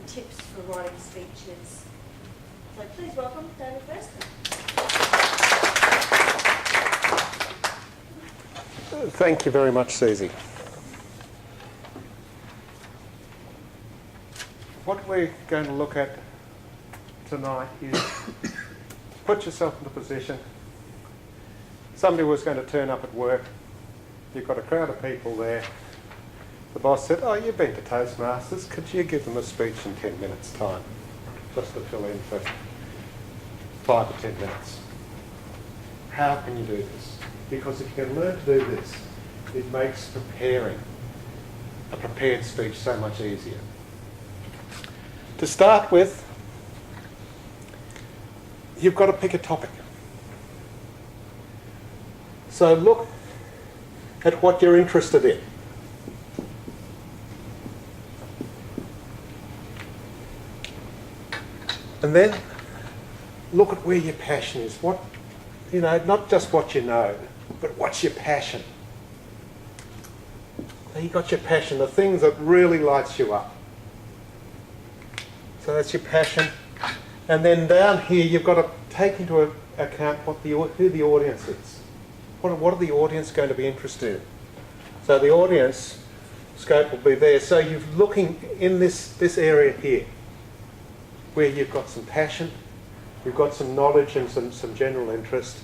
tips for writing speeches. So please welcome David Burston. Thank you very much, Susie. What we're going to look at tonight is put yourself in a position. Somebody was going to turn up at work. You've got a crowd of people there. The boss said, "Oh, you've been to Toastmasters. Could you give them a speech in 10 minutes' time? Just to fill in for 5 or 10 minutes." How can you do this? Because if you can learn to do this, it makes preparing a prepared speech so much easier. To start with, you've got to pick a topic. So look at what you're interested in. And then look at where your passion is. What, not just what you know, but what's your passion? So you got your passion, the things that really lights you up. So that's your passion. And then down here, you've got to take into account who the audience is. What are the audience going to be interested in? So the audience scope will be there. So you're looking in this area here, where you've got some passion, you've got some knowledge and some general interest,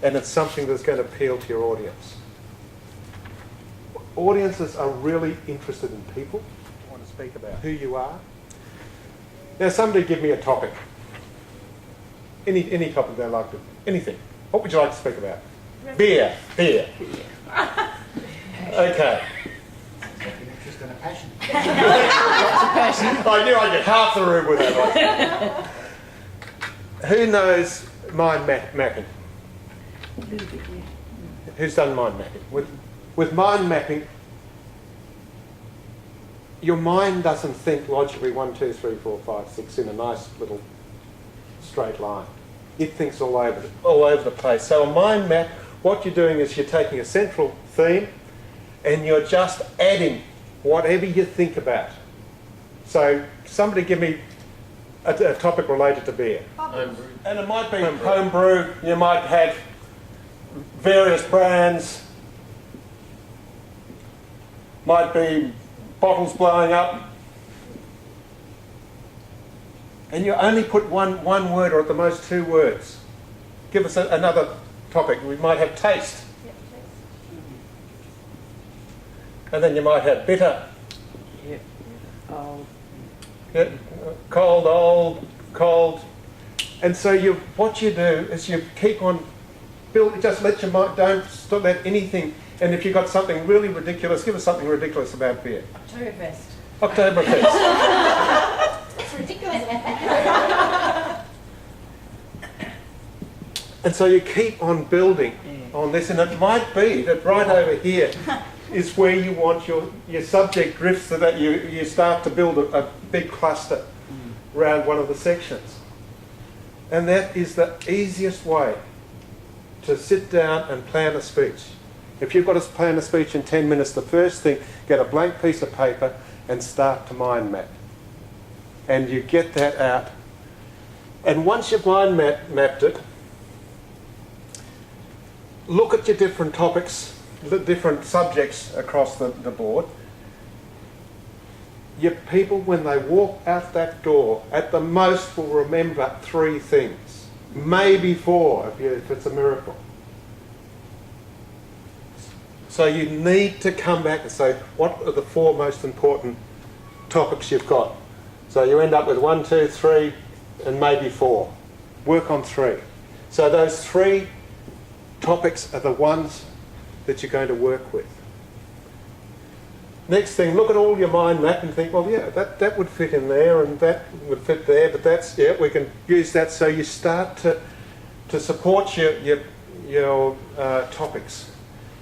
and it's something that's going to appeal to your audience. Audiences are really interested in people, want to speak about who you are. Now somebody give me a topic. Any topic they like to, anything. What would you like to speak about? Beer. Okay. Interest and a passion. I knew I'd get half the room with that one. Who knows mind mapping? Who's done mind mapping? With mind mapping, your mind doesn't think logically 1, 2, 3, 4, 5, 6 in a nice little straight line. It thinks all over the place. So a mind map, what you're doing is you're taking a central theme and you're just adding whatever you think about. So somebody give me a topic related to beer. Homebrew. And it might be homebrew. You might have various brands. Might be bottles blowing up. And you only put one word or at the most 2 words. Give us another topic. We might have taste. And then you might have bitter. Yeah, cold, old, cold. And so what you do is you keep on building, just let your mind, don't let anything, and if you've got something really ridiculous, give us something ridiculous about beer. Oktoberfest. It's ridiculous. And so you keep on building on this, and it might be that right over here is where you want your subject drifts so that you start to build a big cluster around one of the sections. And that is the easiest way to sit down and plan a speech. If you've got to plan a speech in 10 minutes, the first thing, get a blank piece of paper and start to mind map. And you get that out. And once you've mind mapped it, look at your different topics, the different subjects across the board. Your people, when they walk out that door, at the most will remember 3 things. Maybe 4 if it's a miracle. So you need to come back and say, what are the 4 most important topics you've got? So you end up with 1, 2, 3, and maybe 4. Work on 3. So those 3 topics are the ones that you're going to work with. Next thing, look at all your mind map and think, well, yeah, that would fit in there and that would fit there, but we can use that. So you start to support your topics.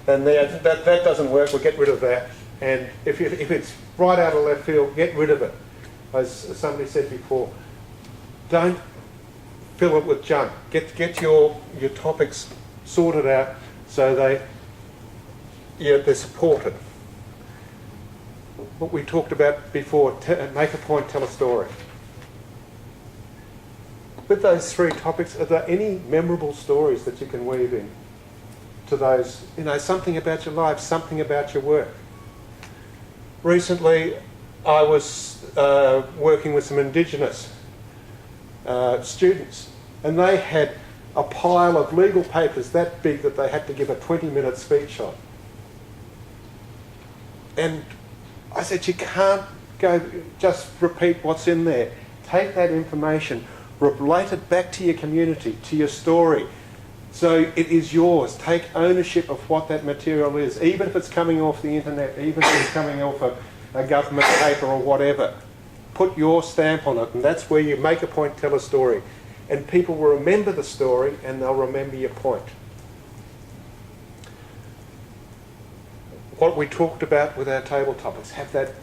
And that doesn't work, we'll get rid of that. And if it's right out of left field, get rid of it. As somebody said before, don't fill it with junk. Get your topics sorted out so they're supported. what we talked about before, make a point, tell a story. With those three topics, are there any memorable stories that you can weave in to those, something about your life, something about your work? Recently, I was working with some Indigenous students, and they had a pile of legal papers that big that they had to give a 20-minute speech on. And I said, you can't go just repeat what's in there. Take that information, relate it back to your community, to your story. So it is yours. Take ownership of what that material is, even if it's coming off the internet, even if it's coming off a government paper or whatever. Put your stamp on it, and that's where you make a point, tell a story. And people will remember the story and they'll remember your point. What we talked about with our table topics, have that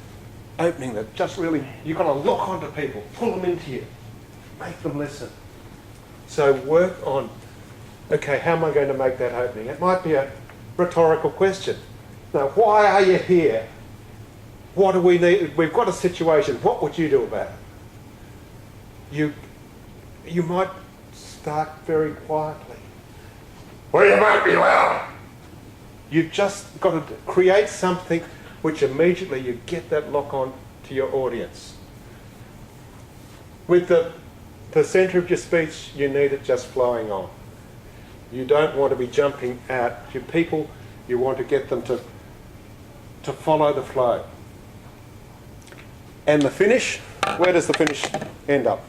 opening that just really, you've got to lock onto people, pull them into you, make them listen. So work on, okay, how am I going to make that opening? It might be a rhetorical question. Now, why are you here? What do we need? We've got a situation. What would you do about it? You might start very quietly. Well, you might be loud. You've just got to create something which immediately you get that lock on to your audience. With the centre of your speech, you need it just flowing on. You don't want to be jumping out. Your people, you want to get them to follow the flow. And the finish, where does the finish end up?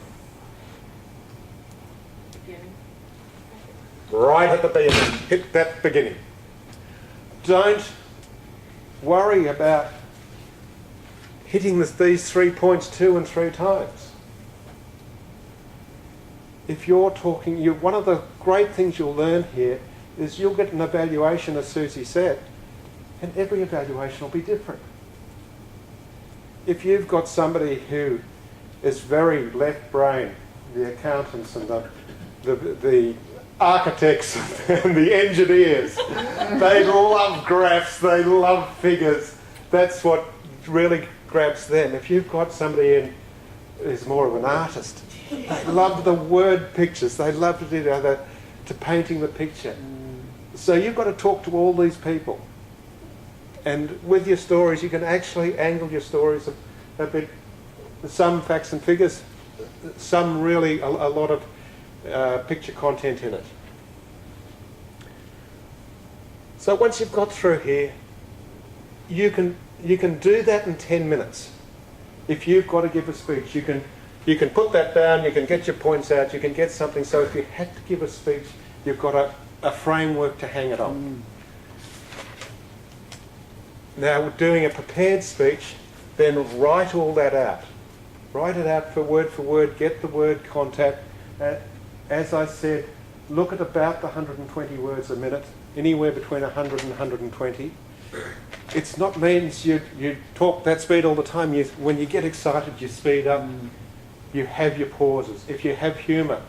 Right at the beginning. Hit that beginning. Don't worry about hitting these 3 points 2 and 3 times. If you're talking, one of the great things you'll learn here is you'll get an evaluation, as Susie said, and every evaluation will be different. If you've got somebody who is very left-brain, the accountants and the architects and the engineers, they love graphs, they love figures. That's what really grabs them. If you've got somebody in who's more of an artist, they love the word pictures, they love to painting the picture. So you've got to talk to all these people. And with your stories, you can actually angle your stories a bit, some facts and figures, some really a lot of picture content in it. So once you've got through here, you can do that in 10 minutes. If you've got to give a speech, you can put that down, you can get your points out, you can get something. So if you had to give a speech, you've got a framework to hang it on. Now, doing a prepared speech, then write all that out. Write it out for word, get the word contact. As I said, look at about the 120 words a minute, anywhere between 100 and 120. It's not means you talk that speed all the time. When you get excited, you speed up. You have your pauses. If you have humour,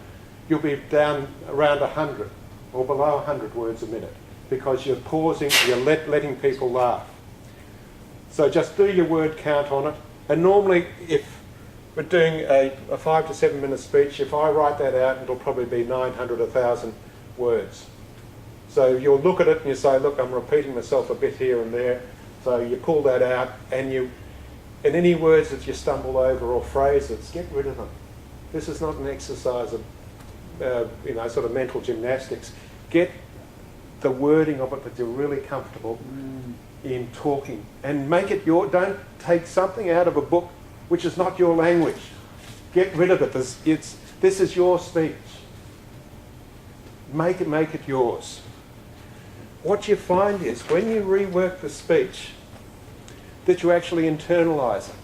you'll be down around 100 or below 100 words a minute because you're pausing, you're letting people laugh. So just do your word count on it. And normally, if we're doing a 5 to 7 minute speech, if I write that out, it'll probably be 900, 1,000 words. So you'll look at it and you say, look, I'm repeating myself a bit here and there. So you pull that out and any words that you stumble over or phrases, get rid of them. This is not an exercise of, sort of mental gymnastics. Get the wording of it that you're really comfortable in talking, and make it your. Don't take something out of a book which is not your language. Get rid of it. This is your speech. Make it yours. What you find is when you rework the speech, that you actually internalise it.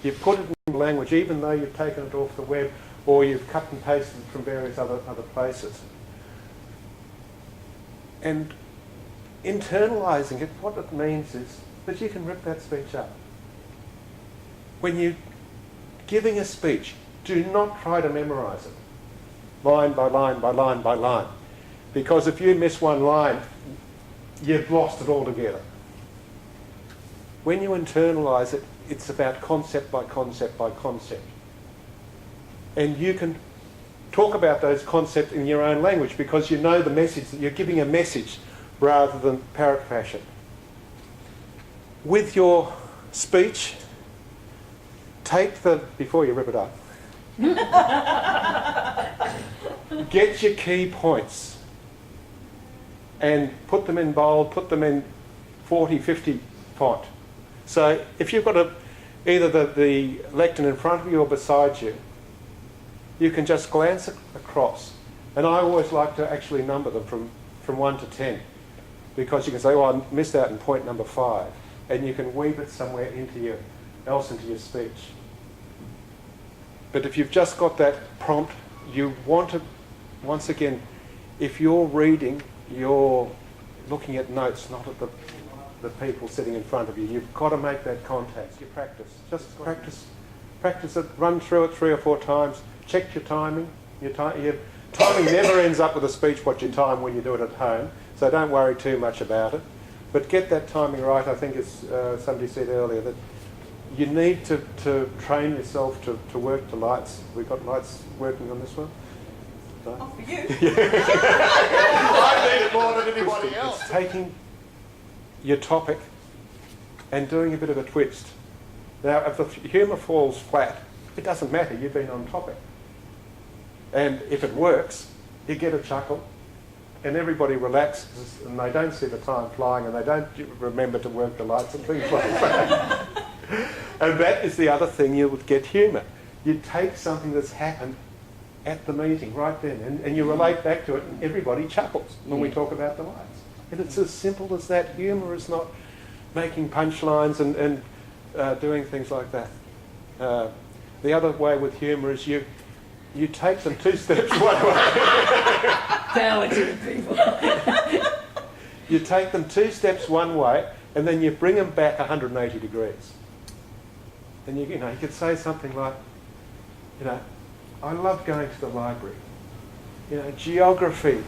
You put it in language, even though you've taken it off the web or you've cut and pasted it from various other places. And internalising it, what it means is that you can rip that speech up. When you're giving a speech, do not try to memorise it, line by line by line by line. Because if you miss one line, you've lost it altogether. When you internalise it, it's about concept by concept by concept. And you can talk about those concepts in your own language because you know the message, that you're giving a message rather than parrot fashion. With your speech, before you rip it up, get your key points and put them in bold, put them in 40, 50 font. So if you've got either the lectern in front of you or beside you, you can just glance across. And I always like to actually number them from 1 to 10 because you can say, oh, I missed out in point number 5. And you can weave it somewhere into your speech. But if you've just got that prompt, you want to, once again, if you're reading, you're looking at notes, not at the people sitting in front of you. You've got to make that contact. You practice. Just practice. Practice it. Run through it 3 or 4 times. Check your timing. Your timing never ends up with a speech what you time when you do it at home. So don't worry too much about it. But get that timing right. I think as somebody said earlier that you need to train yourself to work to lights. We've got lights working on this one. No? Oh, for you. I need it more than anybody else. It's taking your topic and doing a bit of a twist. Now, if the humour falls flat, it doesn't matter. You've been on topic. And if it works, you get a chuckle and everybody relaxes and they don't see the time flying and they don't remember to work the lights and things like that. And that is the other thing, you would get humour. You take something that's happened at the meeting right then and you relate back to it and everybody chuckles when we talk about the lights. And it's as simple as that. Humour is not making punchlines and doing things like that. The other way with humour is you take them 2 steps one way. Talented people. You take them 2 steps one way and then you bring them back 180 degrees. And you could say something like, I love going to the library. Geography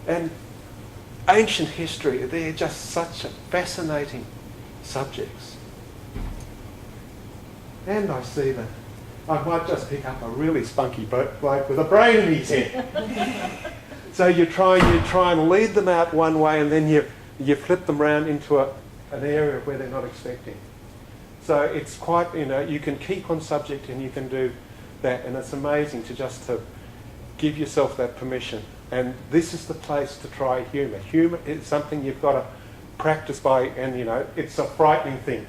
and ancient history, they're just such fascinating subjects. And I see that I might just pick up a really spunky bloke with a brain in his head. So you try and lead them out one way and then you flip them round into an area where they're not expecting. So it's quite, you can keep on subject and you can do that, and it's amazing to give yourself that permission. And this is the place to try humour. Humour is something you've got to practice by, and it's a frightening thing,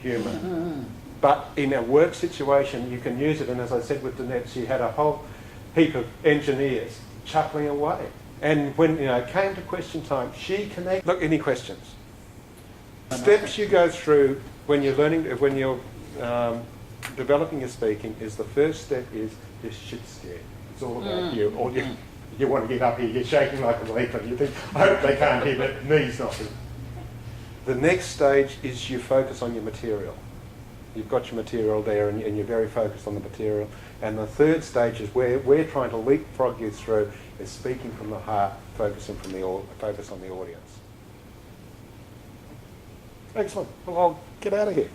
humour. Mm-hmm. But in a work situation, you can use it. And as I said with Danette, she had a whole heap of engineers chuckling away. And when it came to question time, she connected. Look, any questions? Steps you go through when you're developing your speaking is the first step is you're shit scared. It's all about you. Or you want to get up here, you're shaking like a leaf and you think, I hope they can't hear, but me's not. The next stage is you focus on your material. You've got your material there and you're very focused on the material. And the third stage is where we're trying to leapfrog you through is speaking from the heart, focus on the audience. Excellent. Well, I'll get out of here.